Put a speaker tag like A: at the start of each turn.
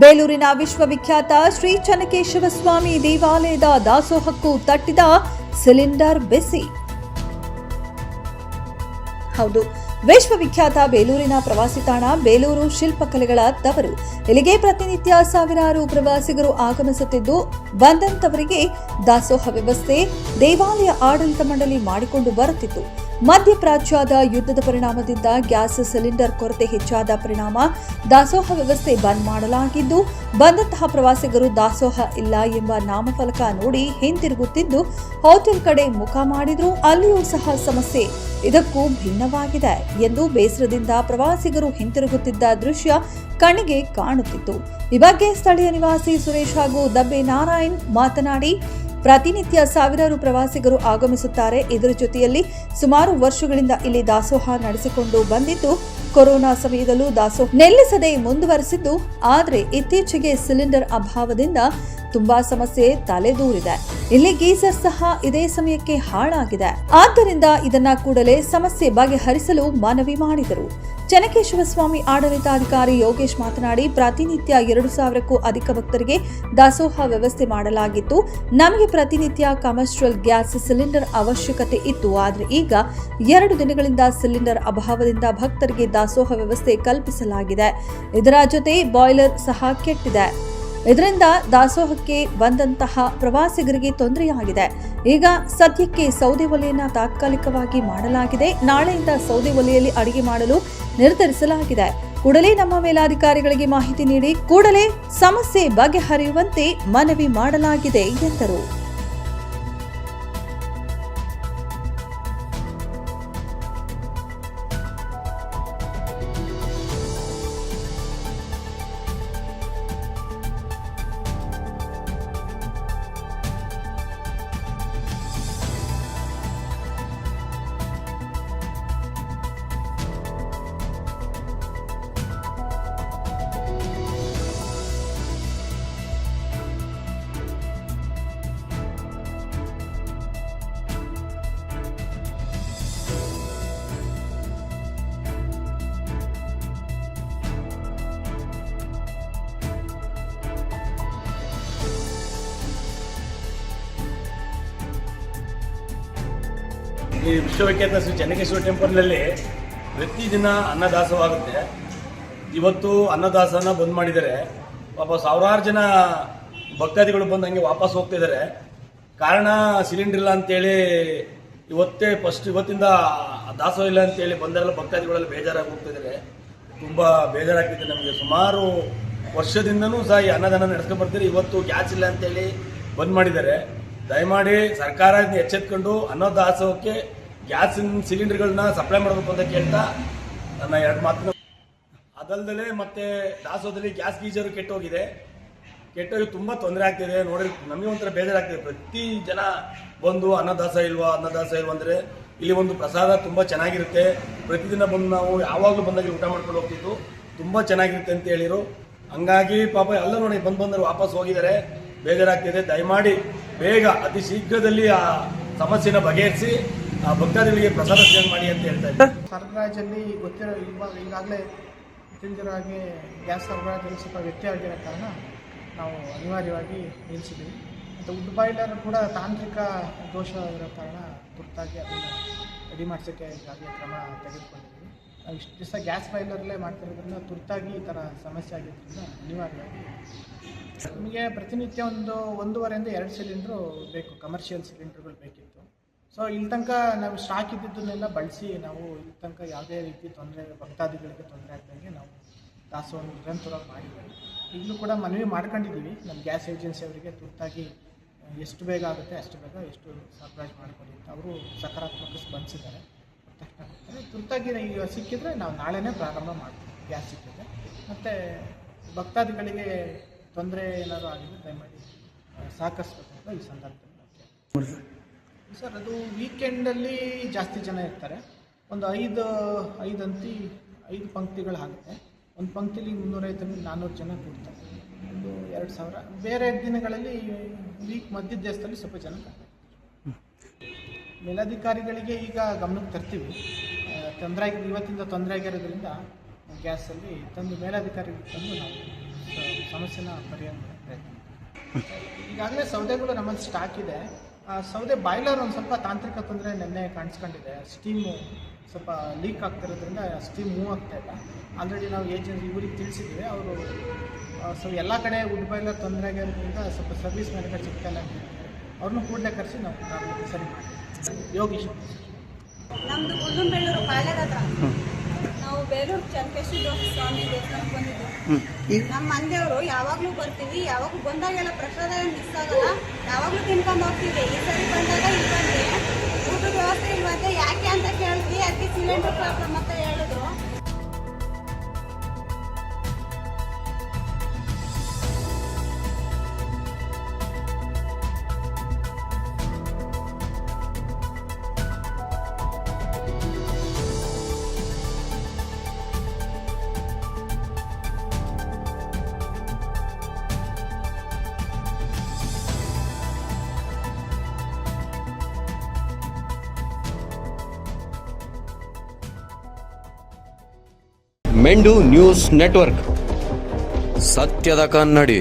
A: ಬೇಲೂರಿನ ವಿಶ್ವವಿಖ್ಯಾತ ಶ್ರೀ ಚನ್ನಕೇಶವ ಸ್ವಾಮಿ ದೇವಾಲಯದ ದಾಸೋಹಕ್ಕೂ ತಟ್ಟಿದ ಸಿಲಿಂಡರ್ ಬೆಸಿ. ಹೌದು, ವಿಶ್ವವಿಖ್ಯಾತ ಬೇಲೂರಿನ ಪ್ರವಾಸಿ ತಾಣ ಬೇಲೂರು ಶಿಲ್ಪಕಲೆಗಳ ತವರು. ಇಲ್ಲಿಗೆ ಪ್ರತಿನಿತ್ಯ ಸಾವಿರಾರು ಪ್ರವಾಸಿಗರು ಆಗಮಿಸುತ್ತಿದ್ದು, ಬಂದಂತವರಿಗೆ ದಾಸೋಹ ವ್ಯವಸ್ಥೆ ದೇವಾಲಯ ಆಡಳಿತ ಮಂಡಳಿ ಮಾಡಿಕೊಂಡು ಬರುತ್ತಿತ್ತು. ಮಧ್ಯಪ್ರಾಚ್ಯದ ಯುದ್ಧದ ಪರಿಣಾಮದಿಂದ ಗ್ಯಾಸ್ ಸಿಲಿಂಡರ್ ಕೊರತೆ ಹೆಚ್ಚಾದ ಪರಿಣಾಮ ದಾಸೋಹ ವ್ಯವಸ್ಥೆ ಬಂದ್ ಮಾಡಲಾಗಿದ್ದು, ಬಂದಂತಹ ಪ್ರವಾಸಿಗರು ದಾಸೋಹ ಇಲ್ಲ ಎಂಬ ನಾಮಫಲಕ ನೋಡಿ ಹಿಂತಿರುಗುತ್ತಿದ್ದು, ಹೋಟೆಲ್ ಕಡೆ ಮುಖ ಮಾಡಿದ್ರೂ ಅಲ್ಲಿಯೂ ಸಹ ಸಮಸ್ಯೆ ಇದಕ್ಕೂ ಭಿನ್ನವಾಗಿದೆ ಎಂದು ಬೇಸರದಿಂದ ಪ್ರವಾಸಿಗರು ಹಿಂತಿರುಗುತ್ತಿದ್ದ ದೃಶ್ಯ ಕಣ್ಣಿಗೆ ಕಾಣುತ್ತಿತ್ತು. ಈ ಬಗ್ಗೆ ಸ್ಥಳೀಯ ನಿವಾಸಿ ಸುರೇಶ್ ಹಾಗೂ ದಬ್ಬೆ ನಾರಾಯಣ್ ಮಾತನಾಡಿ, ಪ್ರತಿನಿತ್ಯ ಸಾವಿರಾರು ಪ್ರವಾಸಿಗರು ಆಗಮಿಸುತ್ತಾರೆ. ಇದರ ಜೊತೆಯಲ್ಲಿ ಸುಮಾರು ವರ್ಷಗಳಿಂದ ಇಲ್ಲಿ ದಾಸೋಹ ನಡೆಸಿಕೊಂಡು ಬಂದಿದ್ದು, ಕೊರೋನಾ ಸಮಯದಲ್ಲೂ ದಾಸೋಹ ನಿಲ್ಲಿಸದೆ ಮುಂದುವರೆಸಿದ್ದು, ಆದರೆ ಇತ್ತೀಚೆಗೆ ಸಿಲಿಂಡರ್ ಅಭಾವದಿಂದ ತುಂಬಾ ಸಮಸ್ಯೆ ತಲೆದೂರಿದೆ. ಇಲ್ಲಿ ಗೀಸರ್ ಸಹ ಇದೇ ಸಮಯಕ್ಕೆ ಹಾಳಾಗಿದೆ. ಆದ್ದರಿಂದ ಇದನ್ನ ಕೂಡಲೇ ಸಮಸ್ಯೆ ಬಗೆಹರಿಸಲು ಮನವಿ ಮಾಡಿದರು. ಚನ್ನಕೇಶವ ಸ್ವಾಮಿ ಆಡಳಿತಾಧಿಕಾರಿ ಯೋಗೇಶ್ ಮಾತನಾಡಿ, ಪ್ರತಿನಿತ್ಯ 2,000ಕ್ಕೂ ಅಧಿಕ ಭಕ್ತರಿಗೆ ದಾಸೋಹ ವ್ಯವಸ್ಥೆ ಮಾಡಲಾಗಿತ್ತು. ನಮಗೆ ಪ್ರತಿನಿತ್ಯ ಕಮರ್ಷಿಯಲ್ ಗ್ಯಾಸ್ ಸಿಲಿಂಡರ್ ಅವಶ್ಯಕತೆ ಇತ್ತು. ಆದರೆ ಈಗ 2 ದಿನಗಳಿಂದ ಸಿಲಿಂಡರ್ ಅಭಾವದಿಂದ ಭಕ್ತರಿಗೆ ದಾಸೋಹ ವ್ಯವಸ್ಥೆ ಕಲ್ಪಿಸಲಾಗಿದೆ. ಇದರ ಜೊತೆ ಬಾಯ್ಲರ್ ಸಹ ಕೆಟ್ಟಿದೆ. ಇದರಿಂದ ದಾಸೋಹಕ್ಕೆ ಬಂದಂತಹ ಪ್ರವಾಸಿಗರಿಗೆ ತೊಂದರೆಯಾಗಿದೆ. ಈಗ ಸದ್ಯಕ್ಕೆ ಸೌದೆ ಒಲೆಯನ್ನ ತಾತ್ಕಾಲಿಕವಾಗಿ ಮಾಡಲಾಗಿದೆ. ನಾಳೆಯಿಂದ ಸೌದೆ ಒಲೆಯಲ್ಲಿ ಅಡಿಗೆ ಮಾಡಲು ನಿರ್ಧರಿಸಲಾಗಿದೆ. ಕೂಡಲೇ ನಮ್ಮ ಮೇಲಾಧಿಕಾರಿಗಳಿಗೆ ಮಾಹಿತಿ ನೀಡಿ ಕೂಡಲೇ ಸಮಸ್ಯೆ ಬಗೆಹರಿಯುವಂತೆ ಮನವಿ ಮಾಡಲಾಗಿದೆ ಎಂದರು.
B: ಈ ವಿಶ್ವವಿಖ್ಯಾತ ಶ್ರೀ ಚನ್ನಕೇಶವ ಟೆಂಪಲ್ನಲ್ಲಿ ಪ್ರತಿದಿನ ಅನ್ನದಾಸವಾಗುತ್ತೆ. ಇವತ್ತು ಅನ್ನದಾಸನ ಬಂದ್ ಮಾಡಿದ್ದಾರೆ. ಪಾಪ ಸಾವಿರಾರು ಜನ ಭಕ್ತಾದಿಗಳು ಬಂದು ಹಂಗೆ ವಾಪಸ್ ಹೋಗ್ತಿದ್ದಾರೆ. ಕಾರಣ ಸಿಲಿಂಡರ್ ಇಲ್ಲ ಅಂತೇಳಿ ಇವತ್ತಿಂದ ದಾಸೋಹ ಇಲ್ಲ ಅಂತೇಳಿ ಬಂದರೆಲ್ಲ ಭಕ್ತಾದಿಗಳೆಲ್ಲ ಬೇಜಾರಾಗಿ ಹೋಗ್ತಿದ್ದಾರೆ. ತುಂಬ ಬೇಜಾರಾಗ್ತಿದೆ ನಮಗೆ. ಸುಮಾರು ವರ್ಷದಿಂದನೂ ಸಹ ಈ ಅನ್ನದಾನ ನಡೆಸ್ಕೊಂಡು ಬರ್ತಾರೆ. ಇವತ್ತು ಗ್ಯಾಸ್ ಇಲ್ಲ ಅಂತೇಳಿ ಬಂದ್ ಮಾಡಿದ್ದಾರೆ. ದಯಮಾಡಿ ಸರ್ಕಾರ ಎಚ್ಚೆತ್ಕೊಂಡು ಅನ್ನದಾಸೋಹಕ್ಕೆ ಗ್ಯಾಸ್ ಸಿಲಿಂಡರ್ಗಳನ್ನ ಸಪ್ಲೈ ಮಾಡಬೇಕು ಅಂತ ಕೇಳ್ತಾ ನನ್ನ 2 ಮಾತನ್ನ. ಅದಲ್ಲದೆ ಮತ್ತೆ ದಾಸೋಹದಲ್ಲಿ ಗ್ಯಾಸ್ ಗೀಜರು ಕೆಟ್ಟೋಗಿ ತುಂಬ ತೊಂದರೆ ಆಗ್ತಿದೆ. ನೋಡಿ ನಮಗೆ ಒಂಥರ ಬೇಜಾರಾಗ್ತಿದೆ. ಪ್ರತಿ ಜನ ಬಂದು ಅನ್ನದಾಸ ಇಲ್ವಾ ಅಂದರೆ ಇಲ್ಲಿ ಒಂದು ಪ್ರಸಾದ ತುಂಬ ಚೆನ್ನಾಗಿರುತ್ತೆ. ಪ್ರತಿದಿನ ಬಂದು ನಾವು ಯಾವಾಗಲೂ ಬಂದಾಗ ಊಟ ಮಾಡ್ಕೊಂಡು ಹೋಗ್ತಿದ್ದು ತುಂಬ ಚೆನ್ನಾಗಿರುತ್ತೆ ಅಂತ ಹೇಳಿರು. ಹಂಗಾಗಿ ಪಾಪ ಎಲ್ಲ ನೋಡಿ ಬಂದರು ವಾಪಸ್ ಹೋಗಿದ್ದಾರೆ. ಬೇಜಾರಾಗ್ತಿದೆ. ದಯಮಾಡಿ ಬೇಗ ಅತಿ ಶೀಘ್ರದಲ್ಲಿ ಆ ಸಮಸ್ಯೆನ ಬಗೆಹರಿಸಿ ಆ ಭಕ್ತಾದಿಗಳಿಗೆ ಪ್ರಸಾದ ಸೇವನೆ ಮಾಡಿ ಅಂತ ಹೇಳ್ತಾ ಇದ್ದಾರೆ.
C: ಸರಬರಾಜಲ್ಲಿ ಗೊತ್ತಿರೋ ಈಗಾಗಲೇ ತಿಳಿದಿರೋ ಹಾಗೆ ಗ್ಯಾಸ್ ಸರಬರಾಜಲ್ಲಿ ಸ್ವಲ್ಪ ವ್ಯತ್ಯಯ ಆಗಿರೋ ಕಾರಣ ನಾವು ಅನಿವಾರ್ಯವಾಗಿ ನಿಲ್ಲಿಸಿದ್ದೀವಿ. ಮತ್ತು ವುಡ್ ಬಾಯ್ಲರ್ ಕೂಡ ತಾಂತ್ರಿಕ ದೋಷ ಇರೋ ಕಾರಣ ತುರ್ತಾಗಿ ಅದನ್ನು ರೆಡಿ ಮಾಡಿಸೋಕ್ಕೆ ಈಗಾಗಲೇ ಕ್ರಮ ತೆಗೆದುಕೊಂಡಿದ್ದೀವಿ. ನಾವು ಇಷ್ಟು ದಿವಸ ಗ್ಯಾಸ್ ಬಾಯ್ಲರಲ್ಲೇ ಮಾಡ್ತಿರೋದ್ರಿಂದ ತುರ್ತಾಗಿ ಈ ಥರ ಸಮಸ್ಯೆ ಆಗಿದ್ದರಿಂದ ಅನಿವಾರ್ಯವಾಗಿ ನಮಗೆ ಪ್ರತಿನಿತ್ಯ 1.5 2 ಸಿಲಿಂಡ್ರು ಬೇಕು, ಕಮರ್ಷಿಯಲ್ ಸಿಲಿಂಡರ್ಗಳು ಬೇಕಿತ್ತು. ಸೊ ಇಲ್ಲಿ ತನಕ ನಾವು ಸ್ಟಾಕ್ ಇದ್ದಿದ್ದನ್ನೆಲ್ಲ ಬಳಸಿ ನಾವು ಇಲ್ಲಿ ತನಕ ಯಾವುದೇ ರೀತಿ ಭಕ್ತಾದಿಗಳಿಗೆ ತೊಂದರೆ ಆಗ್ದಂಗೆ ನಾವು ದಾಸೋಹವನ್ನು ನಿರಂತರವಾಗಿ ಮಾಡಿದ್ದೀವಿ. ಈಗಲೂ ಕೂಡ ಮನವಿ ಮಾಡ್ಕೊಂಡಿದ್ದೀವಿ ನಮ್ಮ ಗ್ಯಾಸ್ ಏಜೆನ್ಸಿ ಅವರಿಗೆ, ತುರ್ತಾಗಿ ಎಷ್ಟು ಬೇಗ ಆಗುತ್ತೆ ಅಷ್ಟು ಬೇಗ ಎಷ್ಟು ಸರಬರಾಜು ಮಾಡಿಕೊಡಿ ಅಂತ. ಅವರು ಸಕಾರಾತ್ಮಕ ಸ್ಪಂದಿಸಿದ್ದಾರೆ. ತಕ್ಷಣ ತುರ್ತಾಗಿ ಈಗ ಸಿಕ್ಕಿದ್ರೆ ನಾವು ನಾಳೆನೇ ಪ್ರಾರಂಭ ಮಾಡ್ತೀವಿ. ಗ್ಯಾಸ್ ಸಿಕ್ಕಿದ್ರೆ ಮತ್ತು ಭಕ್ತಾದಿಗಳಿಗೆ ತೊಂದರೆ ಏನಾದರೂ ಆಗಿದ್ರೆ ದಯಮಾಡಿ ಸಹಕರಿಸಬೇಕು ಅಂತ ಈ ಸಂದರ್ಭದಲ್ಲಿ ಸರ್. ಅದು ವೀಕೆಂಡಲ್ಲಿ ಜಾಸ್ತಿ ಜನ ಇರ್ತಾರೆ. ಒಂದು 5 ಪಂಕ್ತಿಗಳಾಗುತ್ತೆ. ಒಂದು ಪಂಕ್ತಿಲಿ 350-400 ಜನ ಕೂಡ್ತಾರೆ. ಒಂದು 2,000. ಬೇರೆ ದಿನಗಳಲ್ಲಿ ವೀಕ್ ಮಧ್ಯ ದೇಶದಲ್ಲಿ ಸ್ವಲ್ಪ ಜನ ಮೇಲಧಿಕಾರಿಗಳಿಗೆ ಈಗ ಗಮನಕ್ಕೆ ತರ್ತೀವಿ. ಇವತ್ತಿಂದ ತೊಂದರೆ ಆಗಿರೋದ್ರಿಂದ ಗ್ಯಾಸಲ್ಲಿ ತಂದು ಮೇಲಧಿಕಾರಿಗೆ ತಂದು ನಾವು ಸಮಸ್ಯೆನ ಪರಿಹಾರ ಮಾಡೋ ಪ್ರಯತ್ನ ಮಾಡ್ತೀವಿ. ಈಗಾಗಲೇ ಸೌದೆಗಳು ನಮ್ಮಲ್ಲಿ ಸ್ಟಾಕ್ ಇದೆ. ಆ ಸೌದೆ ಬಾಯ್ಲರ್ ಒಂದು ಸ್ವಲ್ಪ ತಾಂತ್ರಿಕ ತೊಂದರೆ ನಿನ್ನೆ ಕಾಣಿಸ್ಕೊಂಡಿದೆ. ಸ್ಟೀಮು ಸ್ವಲ್ಪ ಲೀಕ್ ಆಗ್ತಿರೋದ್ರಿಂದ ಸ್ಟೀಮ್ ಮೂವ್ ಆಗ್ತಾ ಇಲ್ಲ. ಆಲ್ರೆಡಿ ನಾವು ಏಜೆನ್ಸಿ ಇವರಿಗೆ ತಿಳಿಸಿದ್ದೀವಿ. ಅವರು ಸೊ ಎಲ್ಲ ಕಡೆ ವುಡ್ ಬಾಯ್ಲರ್ ತೊಂದರೆ ಆಗಿರೋದ್ರಿಂದ ಸ್ವಲ್ಪ ಸರ್ವಿಸ್ ಮ್ಯಾನೇಜರ್ ಸಿಗ್ತಾಯಿಲ್ಲ ಅಂತ ಅವ್ರನ್ನೂ ಕೂಡಲೇ ಕರೆಸಿ ನಾವು ಸರಿ ಮಾಡ್ತೀವಿ. ಯೋಗೀಶ್
D: ನಮ್ಮದು ಉಲ್ಲುಂಬೆಳ್ಳೂರು ಪಾಳ್ಯದ ಹತ್ರ. ನಾವು ಬೇಲೂರು ಚನ್ನಕೇಶ್ವರ ಸ್ವಾಮಿ ದೇವಸ್ಥಾನಕ್ಕೆ ಬಂದಿದ್ದು. ನಮ್ಮ ಮಂದಿಯವರು ಯಾವಾಗಲೂ ಬರ್ತೀವಿ, ಯಾವಾಗಲೂ ಬಂದಾಗೆಲ್ಲ ಪ್ರಸಾದ ಮಿಸ್ ಆಗಲ್ಲ, ಯಾವಾಗಲೂ ತಿನ್ಕೊಂಡು ಹೋಗ್ತೀವಿ. ಈ ಸರಿ ಬಂದಾಗ ಇಲ್ಲಿ ಬಂದರೆ ಊಟದ ವ್ಯವಸ್ಥೆ ಇಲ್ವಂತೆ. ಯಾಕೆ ಅಂತ ಕೇಳಿದ್ವಿ, ಅದಕ್ಕೆ ಸಿಲಿಂಡರ್ ಪ್ರಾಬ್ಲಮ್ ಅಂತ ಹೇಳಿದ್ರು.
E: ಮೆಂಡು ನ್ಯೂಸ್ ನೆಟ್ವರ್ಕ್, ಸತ್ಯದ ಕನ್ನಡಿ.